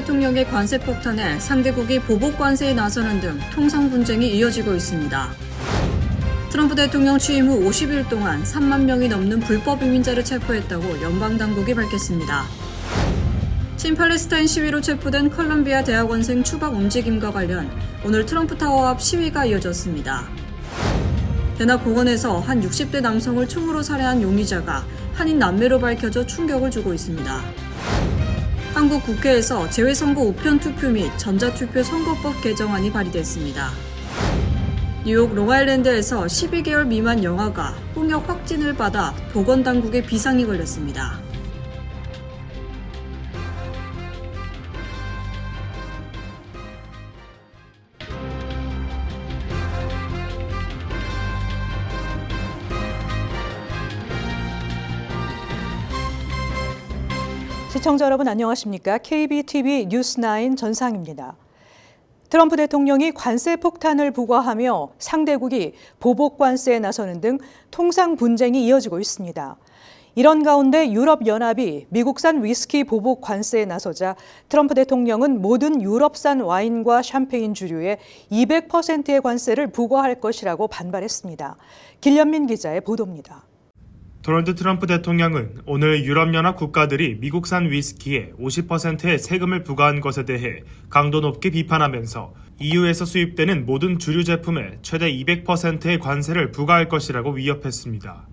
대통령의 관세 폭탄에 상대국이 보복 관세에 나서는 등 통상 분쟁이 이어지고 있습니다. 트럼프 대통령 취임 후 50일 동안 3만 명이 넘는 불법 이민자를 체포했다고 연방당국이 밝혔습니다. 친팔레스타인 시위로 체포된 컬럼비아 대학원생 추방 움직임과 관련 오늘 트럼프 타워 앞 시위가 이어졌습니다. 대낮 공원에서 한 60대 남성을 총으로 살해한 용의자가 한인 남매로 밝혀져 충격을 주고 있습니다. 한국 국회에서 재외선거 우편 투표 및 전자투표 선거법 개정안이 발의됐습니다. 뉴욕 롱아일랜드에서 12개월 미만 영아가 홍역 확진을 받아 보건당국의 비상이 걸렸습니다. 시청자 여러분 안녕하십니까? KBTV 뉴스9 전상입니다. 트럼프 대통령이 관세 폭탄을 부과하며 상대국이 보복 관세에 나서는 등 통상 분쟁이 이어지고 있습니다. 이런 가운데 유럽연합이 미국산 위스키 보복 관세에 나서자 트럼프 대통령은 모든 유럽산 와인과 샴페인 주류에 200%의 관세를 부과할 것이라고 반발했습니다. 길련민 기자의 보도입니다. 도널드 트럼프 대통령은 오늘 유럽연합 국가들이 미국산 위스키에 50%의 세금을 부과한 것에 대해 강도 높게 비판하면서 EU에서 수입되는 모든 주류 제품에 최대 200%의 관세를 부과할 것이라고 위협했습니다.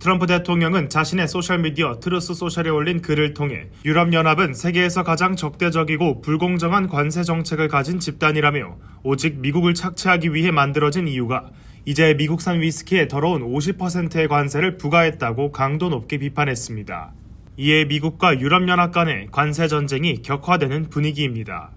트럼프 대통령은 자신의 소셜미디어 트루스 소셜에 올린 글을 통해 유럽연합은 세계에서 가장 적대적이고 불공정한 관세 정책을 가진 집단이라며 오직 미국을 착취하기 위해 만들어진 이유가 이제 미국산 위스키에 더러운 50%의 관세를 부과했다고 강도 높게 비판했습니다. 이에 미국과 유럽연합 간의 관세 전쟁이 격화되는 분위기입니다.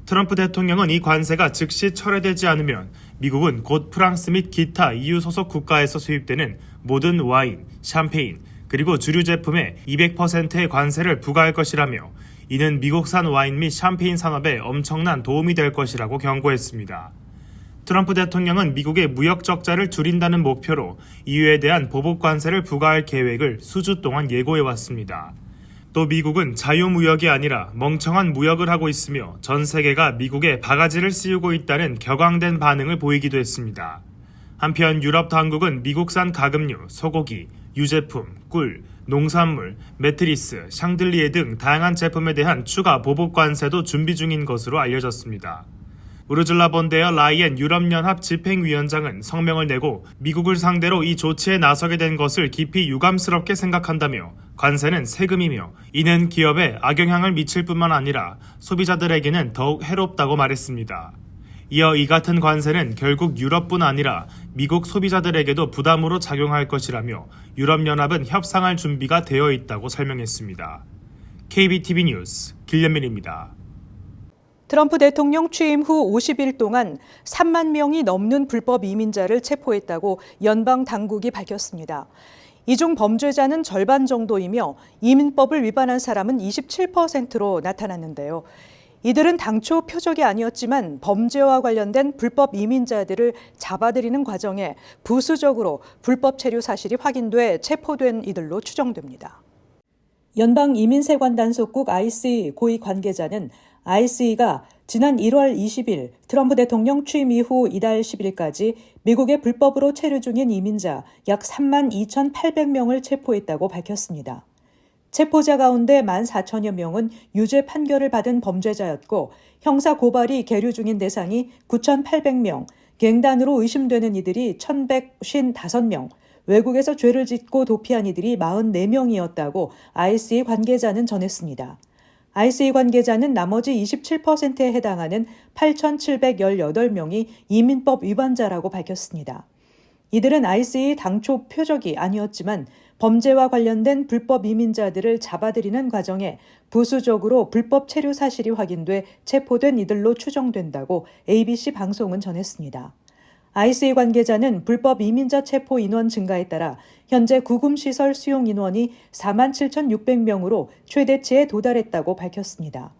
트럼프 대통령은 이 관세가 즉시 철회되지 않으면 미국은 곧 프랑스 및 기타 EU 소속 국가에서 수입되는 모든 와인, 샴페인, 그리고 주류 제품에 200%의 관세를 부과할 것이라며 이는 미국산 와인 및 샴페인 산업에 엄청난 도움이 될 것이라고 경고했습니다. 트럼프 대통령은 미국의 무역 적자를 줄인다는 목표로 EU에 대한 보복 관세를 부과할 계획을 수주 동안 예고해왔습니다. 또 미국은 자유무역이 아니라 멍청한 무역을 하고 있으며 전 세계가 미국에 바가지를 씌우고 있다는 격앙된 반응을 보이기도 했습니다. 한편 유럽 당국은 미국산 가금류, 소고기, 유제품, 꿀, 농산물, 매트리스, 샹들리에 등 다양한 제품에 대한 추가 보복 관세도 준비 중인 것으로 알려졌습니다. 우르즐라 본데어 라이엔 유럽연합 집행위원장은 성명을 내고 미국을 상대로 이 조치에 나서게 된 것을 깊이 유감스럽게 생각한다며 관세는 세금이며 이는 기업에 악영향을 미칠 뿐만 아니라 소비자들에게는 더욱 해롭다고 말했습니다. 이어 이 같은 관세는 결국 유럽뿐 아니라 미국 소비자들에게도 부담으로 작용할 것이라며 유럽연합은 협상할 준비가 되어 있다고 설명했습니다. KBTV 뉴스 길련민입니다. 트럼프 대통령 취임 후 50일 동안 3만 명이 넘는 불법 이민자를 체포했다고 연방 당국이 밝혔습니다. 이 중 범죄자는 절반 정도이며 이민법을 위반한 사람은 27%로 나타났는데요. 이들은 당초 표적이 아니었지만 범죄와 관련된 불법 이민자들을 잡아들이는 과정에 부수적으로 불법 체류 사실이 확인돼 체포된 이들로 추정됩니다. 연방이민세관 단속국 ICE 고위 관계자는 ICE가 지난 1월 20일 트럼프 대통령 취임 이후 이달 10일까지 미국에 불법으로 체류 중인 이민자 약 3만 2,800명을 체포했다고 밝혔습니다. 체포자 가운데 14,000여 명은 유죄 판결을 받은 범죄자였고 형사 고발이 계류 중인 대상이 9,800명, 갱단으로 의심되는 이들이 1,155명, 외국에서 죄를 짓고 도피한 이들이 44명이었다고 ICE 관계자는 전했습니다. ICE 관계자는 나머지 27%에 해당하는 8,718명이 이민법 위반자라고 밝혔습니다. 이들은 ICE 당초 표적이 아니었지만 범죄와 관련된 불법 이민자들을 잡아들이는 과정에 부수적으로 불법 체류 사실이 확인돼 체포된 이들로 추정된다고 ABC 방송은 전했습니다. ICE 관계자는 불법 이민자 체포 인원 증가에 따라 현재 구금시설 수용 인원이 47,600명으로 최대치에 도달했다고 밝혔습니다.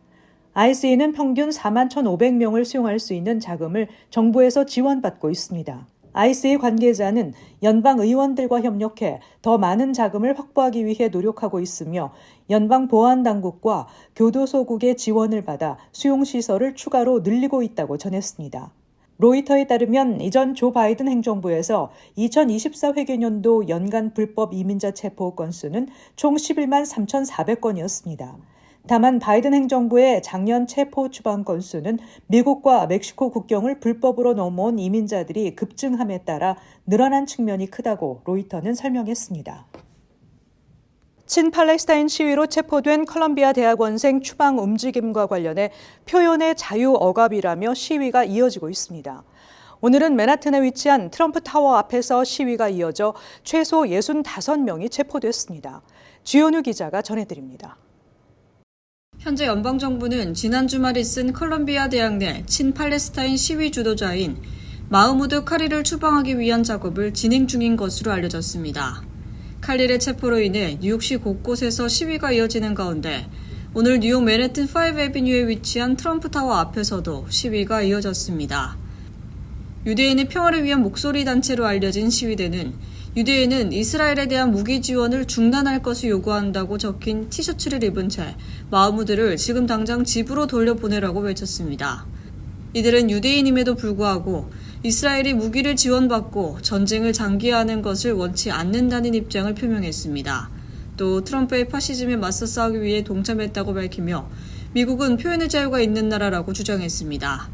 ICE는 평균 41,500명을 수용할 수 있는 자금을 정부에서 지원받고 있습니다. ICE 관계자는 연방 의원들과 협력해 더 많은 자금을 확보하기 위해 노력하고 있으며 연방 보안 당국과 교도소국의 지원을 받아 수용시설을 추가로 늘리고 있다고 전했습니다. 로이터에 따르면 이전 조 바이든 행정부에서 2024 회계년도 연간 불법 이민자 체포 건수는 총 11만 3,400건이었습니다. 다만 바이든 행정부의 작년 체포 추방 건수는 미국과 멕시코 국경을 불법으로 넘어온 이민자들이 급증함에 따라 늘어난 측면이 크다고 로이터는 설명했습니다. 친팔레스타인 시위로 체포된 컬럼비아 대학원생 추방 움직임과 관련해 표현의 자유 억압이라며 시위가 이어지고 있습니다. 오늘은 맨하튼에 위치한 트럼프 타워 앞에서 시위가 이어져 최소 65명이 체포됐습니다. 주현우 기자가 전해드립니다. 현재 연방정부는 지난 주말 있은 컬럼비아 대학 내 친팔레스타인 시위 주도자인 마흐무드 카릴을 추방하기 위한 작업을 진행 중인 것으로 알려졌습니다. 칼릴의 체포로 인해 뉴욕시 곳곳에서 시위가 이어지는 가운데 오늘 뉴욕 맨해튼 5에비뉴에 위치한 트럼프 타워 앞에서도 시위가 이어졌습니다. 유대인의 평화를 위한 목소리 단체로 알려진 시위대는 유대인은 이스라엘에 대한 무기 지원을 중단할 것을 요구한다고 적힌 티셔츠를 입은 채 마흐무드를 지금 당장 집으로 돌려보내라고 외쳤습니다. 이들은 유대인임에도 불구하고 이스라엘이 무기를 지원받고 전쟁을 장기화하는 것을 원치 않는다는 입장을 표명했습니다. 또 트럼프의 파시즘에 맞서 싸우기 위해 동참했다고 밝히며 미국은 표현의 자유가 있는 나라라고 주장했습니다.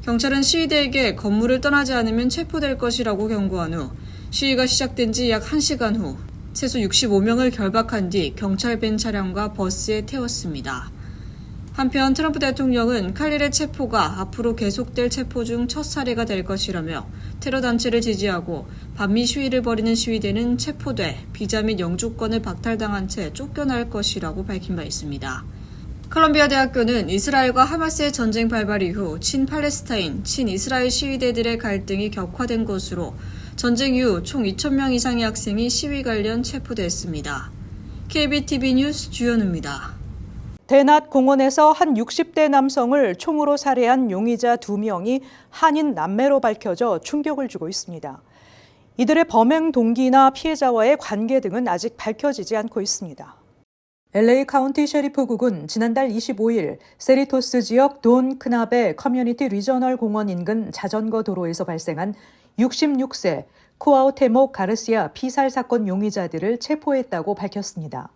경찰은 시위대에게 건물을 떠나지 않으면 체포될 것이라고 경고한 후 시위가 시작된 지 약 1시간 후 최소 65명을 결박한 뒤 경찰 밴 차량과 버스에 태웠습니다. 한편 트럼프 대통령은 칼릴의 체포가 앞으로 계속될 체포 중 첫 사례가 될 것이라며 테러 단체를 지지하고 반미 시위를 벌이는 시위대는 체포돼 비자 및 영주권을 박탈당한 채 쫓겨날 것이라고 밝힌 바 있습니다. 컬럼비아 대학교는 이스라엘과 하마스의 전쟁 발발 이후 친팔레스타인, 친이스라엘 시위대들의 갈등이 격화된 것으로 전쟁 이후 총 2,000명 이상의 학생이 시위 관련 체포됐습니다. KBTV 뉴스 주현우입니다. 대낮 공원에서 한 60대 남성을 총으로 살해한 용의자 2명이 한인 남매로 밝혀져 충격을 주고 있습니다. 이들의 범행 동기나 피해자와의 관계 등은 아직 밝혀지지 않고 있습니다. LA 카운티 셰리프국은 지난달 25일 세리토스 지역 돈 크나베 커뮤니티 리저널 공원 인근 자전거 도로에서 발생한 66세 쿠아우테목 가르시아 피살 사건 용의자들을 체포했다고 밝혔습니다.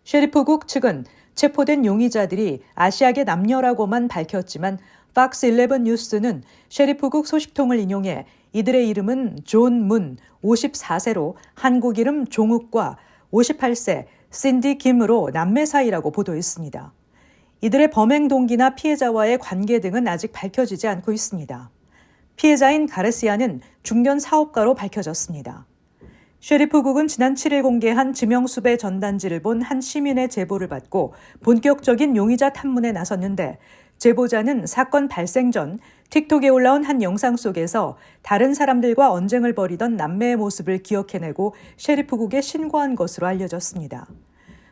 셰리프국 측은 체포된 용의자들이 아시아계 남녀라고만 밝혔지만 팍스 11 뉴스는 셰리프국 소식통을 인용해 이들의 이름은 존 문 54세로 한국 이름 종욱과 58세 신디 김으로 남매 사이라고 보도했습니다. 이들의 범행 동기나 피해자와의 관계 등은 아직 밝혀지지 않고 있습니다. 피해자인 가르시아는 중견 사업가로 밝혀졌습니다. 셰리프국은 지난 7일 공개한 지명수배 전단지를 본 한 시민의 제보를 받고 본격적인 용의자 탐문에 나섰는데 제보자는 사건 발생 전 틱톡에 올라온 한 영상 속에서 다른 사람들과 언쟁을 벌이던 남매의 모습을 기억해내고 셰리프국에 신고한 것으로 알려졌습니다.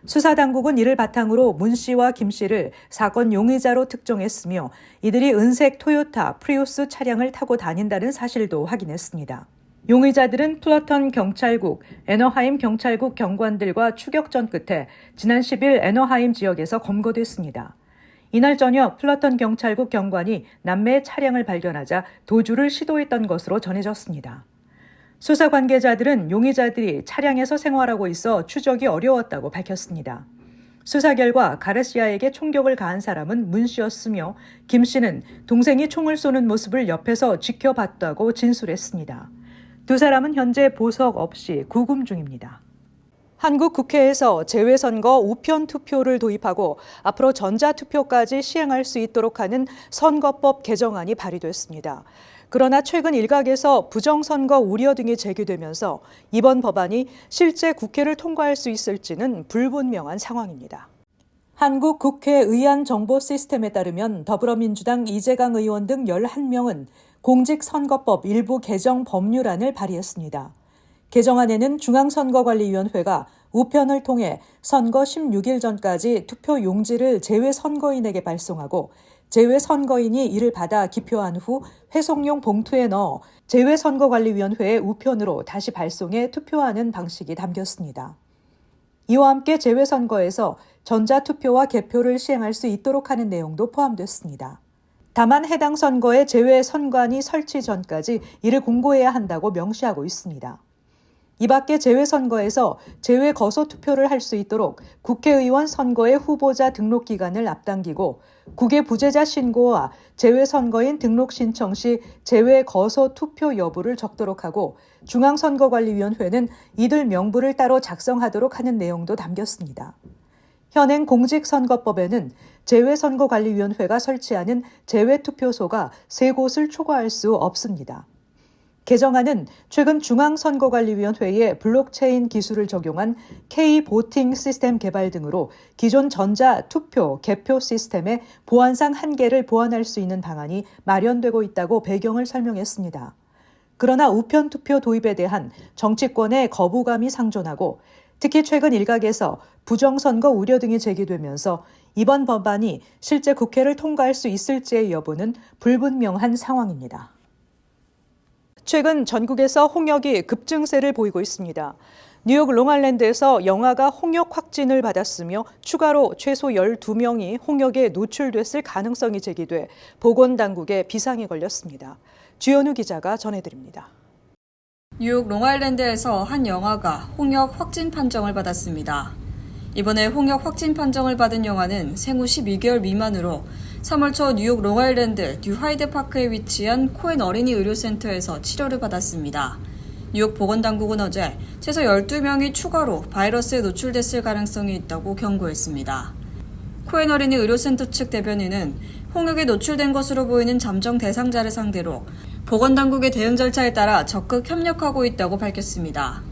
수사당국은 이를 바탕으로 문 씨와 김 씨를 사건 용의자로 특정했으며 이들이 은색 토요타 프리우스 차량을 타고 다닌다는 사실도 확인했습니다. 용의자들은 플러턴 경찰국, 애너하임 경찰국 경관들과 추격전 끝에 지난 10일 애너하임 지역에서 검거됐습니다. 이날 저녁 플러턴 경찰국 경관이 남매의 차량을 발견하자 도주를 시도했던 것으로 전해졌습니다. 수사 관계자들은 용의자들이 차량에서 생활하고 있어 추적이 어려웠다고 밝혔습니다. 수사 결과 가르시아에게 총격을 가한 사람은 문 씨였으며 김 씨는 동생이 총을 쏘는 모습을 옆에서 지켜봤다고 진술했습니다. 두 사람은 현재 보석 없이 구금 중입니다. 한국 국회에서 재외선거 우편 투표를 도입하고 앞으로 전자투표까지 시행할 수 있도록 하는 선거법 개정안이 발의됐습니다. 그러나 최근 일각에서 부정선거 우려 등이 제기되면서 이번 법안이 실제 국회를 통과할 수 있을지는 불분명한 상황입니다. 한국 국회 의안 정보 시스템에 따르면 더불어민주당 이재강 의원 등 11명은 공직선거법 일부 개정 법률안을 발의했습니다. 개정안에는 중앙선거관리위원회가 우편을 통해 선거 16일 전까지 투표 용지를 재외 선거인에게 발송하고 제외선거인이 이를 받아 기표한 후 회송용 봉투에 넣어 제외선거관리위원회의 우편으로 다시 발송해 투표하는 방식이 담겼습니다. 이와 함께 제외선거에서 전자투표와 개표를 시행할 수 있도록 하는 내용도 포함됐습니다. 다만 해당 선거에 제외선관위 설치 전까지 이를 공고해야 한다고 명시하고 있습니다. 이 밖에 제외선거에서 제외거소 투표를 할 수 있도록 국회의원 선거의 후보자 등록 기간을 앞당기고 국외 부재자 신고와 제외선거인 등록 신청 시 제외거소 투표 여부를 적도록 하고 중앙선거관리위원회는 이들 명부를 따로 작성하도록 하는 내용도 담겼습니다. 현행 공직선거법에는 제외선거관리위원회가 설치하는 제외투표소가 3곳을 초과할 수 없습니다. 개정안은 최근 중앙선거관리위원회의 블록체인 기술을 적용한 K-보팅 시스템 개발 등으로 기존 전자투표, 개표 시스템의 보안상 한계를 보완할 수 있는 방안이 마련되고 있다고 배경을 설명했습니다. 그러나 우편투표 도입에 대한 정치권의 거부감이 상존하고 특히 최근 일각에서 부정선거 우려 등이 제기되면서 이번 법안이 실제 국회를 통과할 수 있을지의 여부는 불분명한 상황입니다. 최근 전국에서 홍역이 급증세를 보이고 있습니다. 뉴욕 롱아일랜드에서 영아가 홍역 확진을 받았으며 추가로 최소 12명이 홍역에 노출됐을 가능성이 제기돼 보건당국에 비상이 걸렸습니다. 주현우 기자가 전해드립니다. 뉴욕 롱아일랜드에서 한 영아가 홍역 확진 판정을 받았습니다. 이번에 홍역 확진 판정을 받은 영아는 생후 12개월 미만으로 3월 초 뉴욕 롱아일랜드 뉴하이드파크에 위치한 코엔 어린이 의료센터에서 치료를 받았습니다. 뉴욕 보건당국은 어제 최소 12명이 추가로 바이러스에 노출됐을 가능성이 있다고 경고했습니다. 코엔 어린이 의료센터 측 대변인은 홍역에 노출된 것으로 보이는 잠정 대상자를 상대로 보건당국의 대응 절차에 따라 적극 협력하고 있다고 밝혔습니다.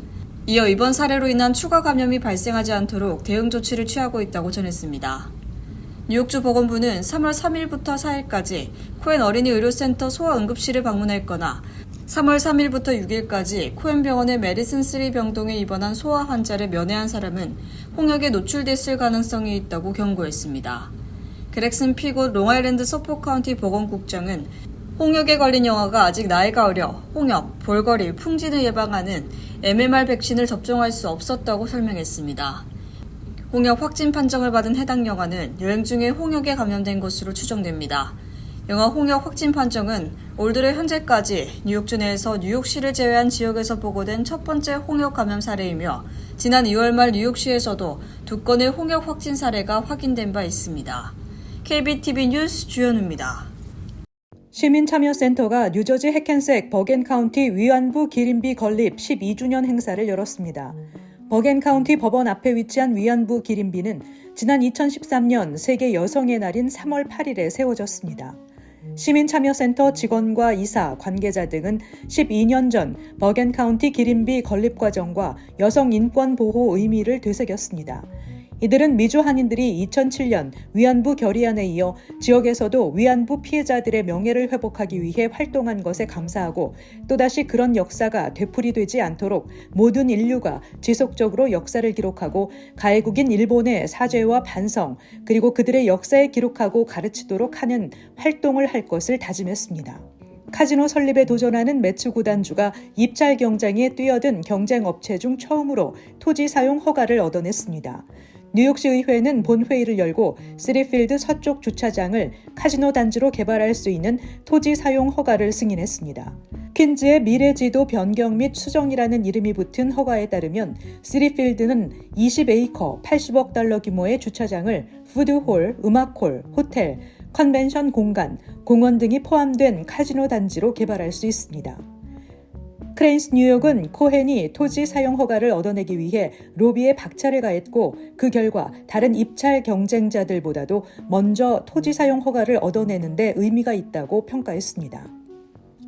이어 이번 사례로 인한 추가 감염이 발생하지 않도록 대응 조치를 취하고 있다고 전했습니다. 뉴욕주 보건부는 3월 3일부터 4일까지 코엔 어린이 의료센터 소아응급실을 방문했거나 3월 3일부터 6일까지 코엔 병원의 메디슨3 병동에 입원한 소아 환자를 면회한 사람은 홍역에 노출됐을 가능성이 있다고 경고했습니다. 그렉슨 피곳 롱아일랜드 서포 카운티 보건국장은 홍역에 걸린 영아가 아직 나이가 어려 홍역, 볼거리, 풍진을 예방하는 MMR 백신을 접종할 수 없었다고 설명했습니다. 홍역 확진 판정을 받은 해당 영아는 여행 중에 홍역에 감염된 것으로 추정됩니다. 영아 홍역 확진 판정은 올 들어 현재까지 뉴욕주 내에서 뉴욕시를 제외한 지역에서 보고된 첫 번째 홍역 감염 사례이며 지난 2월 말 뉴욕시에서도 2건의 홍역 확진 사례가 확인된 바 있습니다. KBTV 뉴스 주현우입니다. 시민참여센터가 뉴저지 해켄색 버겐카운티 위안부 기린비 건립 12주년 행사를 열었습니다. 버겐카운티 법원 앞에 위치한 위안부 기린비는 지난 2013년 세계 여성의 날인 3월 8일에 세워졌습니다. 시민참여센터 직원과 이사, 관계자 등은 12년 전 버겐카운티 기린비 건립 과정과 여성 인권 보호 의미를 되새겼습니다. 이들은 미주 한인들이 2007년 위안부 결의안에 이어 지역에서도 위안부 피해자들의 명예를 회복하기 위해 활동한 것에 감사하고 또다시 그런 역사가 되풀이되지 않도록 모든 인류가 지속적으로 역사를 기록하고 가해국인 일본의 사죄와 반성 그리고 그들의 역사에 기록하고 가르치도록 하는 활동을 할 것을 다짐했습니다. 카지노 설립에 도전하는 매츠 구단주가 입찰 경쟁에 뛰어든 경쟁업체 중 처음으로 토지 사용 허가를 얻어냈습니다. 뉴욕시 의회는 본회의를 열고 시리필드 서쪽 주차장을 카지노 단지로 개발할 수 있는 토지 사용 허가를 승인했습니다. 퀸즈의 미래지도 변경 및 수정이라는 이름이 붙은 허가에 따르면 시리필드는 20에이커 80억 달러 규모의 주차장을 푸드홀, 음악홀, 호텔, 컨벤션 공간, 공원 등이 포함된 카지노 단지로 개발할 수 있습니다. 크레인스 뉴욕은 코헨이 토지 사용 허가를 얻어내기 위해 로비에 박차를 가했고 그 결과 다른 입찰 경쟁자들보다도 먼저 토지 사용 허가를 얻어내는 데 의미가 있다고 평가했습니다.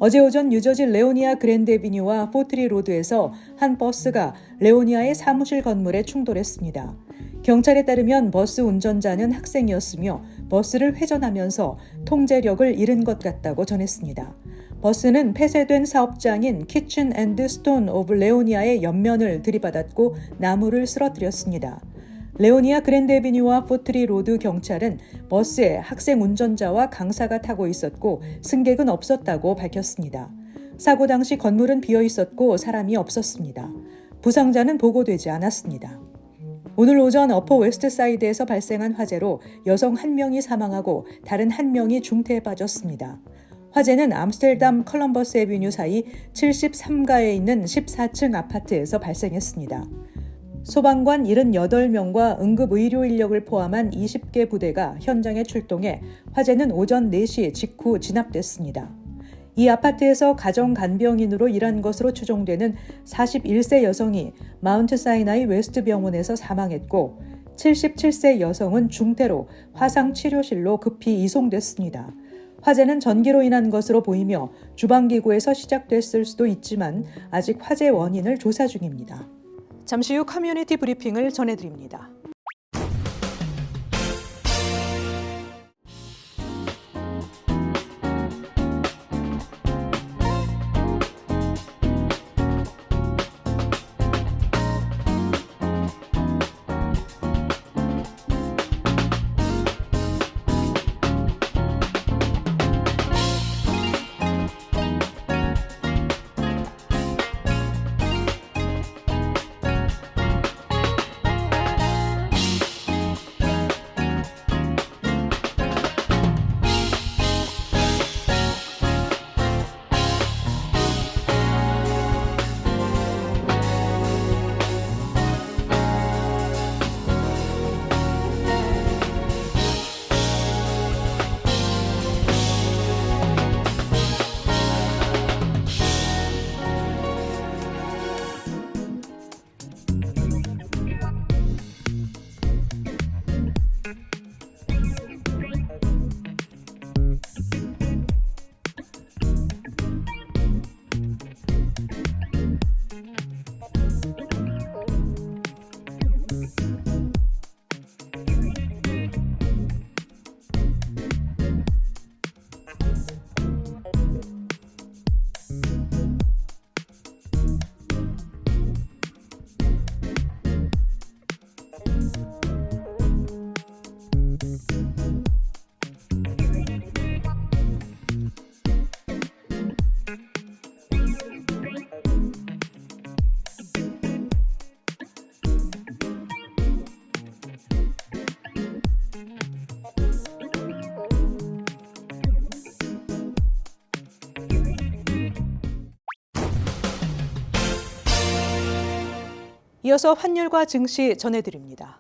어제 오전 뉴저지 레오니아 그랜드 애비뉴와 포트리 로드에서 한 버스가 레오니아의 사무실 건물에 충돌했습니다. 경찰에 따르면 버스 운전자는 학생이었으며 버스를 회전하면서 통제력을 잃은 것 같다고 전했습니다. 버스는 폐쇄된 사업장인 키친 앤드 스톤 오브 레오니아의 옆면을 들이받았고 나무를 쓰러뜨렸습니다. 레오니아 그랜드 애비뉴와 포트리 로드 경찰은 버스에 학생 운전자와 강사가 타고 있었고 승객은 없었다고 밝혔습니다. 사고 당시 건물은 비어 있었고 사람이 없었습니다. 부상자는 보고되지 않았습니다. 오늘 오전 어퍼 웨스트사이드에서 발생한 화재로 여성 1명이 사망하고 다른 1명이 중태에 빠졌습니다. 화재는 암스테르담 컬럼버스 애비뉴 사이 73가에 있는 14층 아파트에서 발생했습니다. 소방관 78명과 응급의료 인력을 포함한 20개 부대가 현장에 출동해 화재는 오전 4시 직후 진압됐습니다. 이 아파트에서 가정간병인으로 일한 것으로 추정되는 41세 여성이 마운트 사이나이 웨스트 병원에서 사망했고 77세 여성은 중태로 화상치료실로 급히 이송됐습니다. 화재는 전기로 인한 것으로 보이며 주방기구에서 시작됐을 수도 있지만 아직 화재 원인을 조사 중입니다. 잠시 후 커뮤니티 브리핑을 전해드립니다. 이어서 환율과 증시 전해드립니다.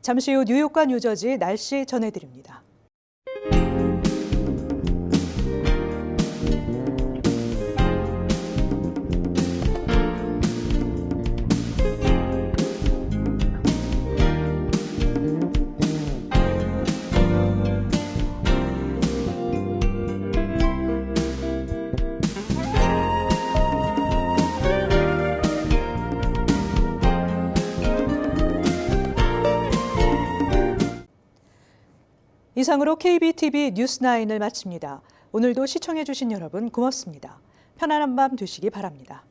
잠시 후 뉴욕과 뉴저지 날씨 전해드립니다. 이상으로 KBTV 뉴스9을 마칩니다. 오늘도 시청해주신 여러분 고맙습니다. 편안한 밤 되시기 바랍니다.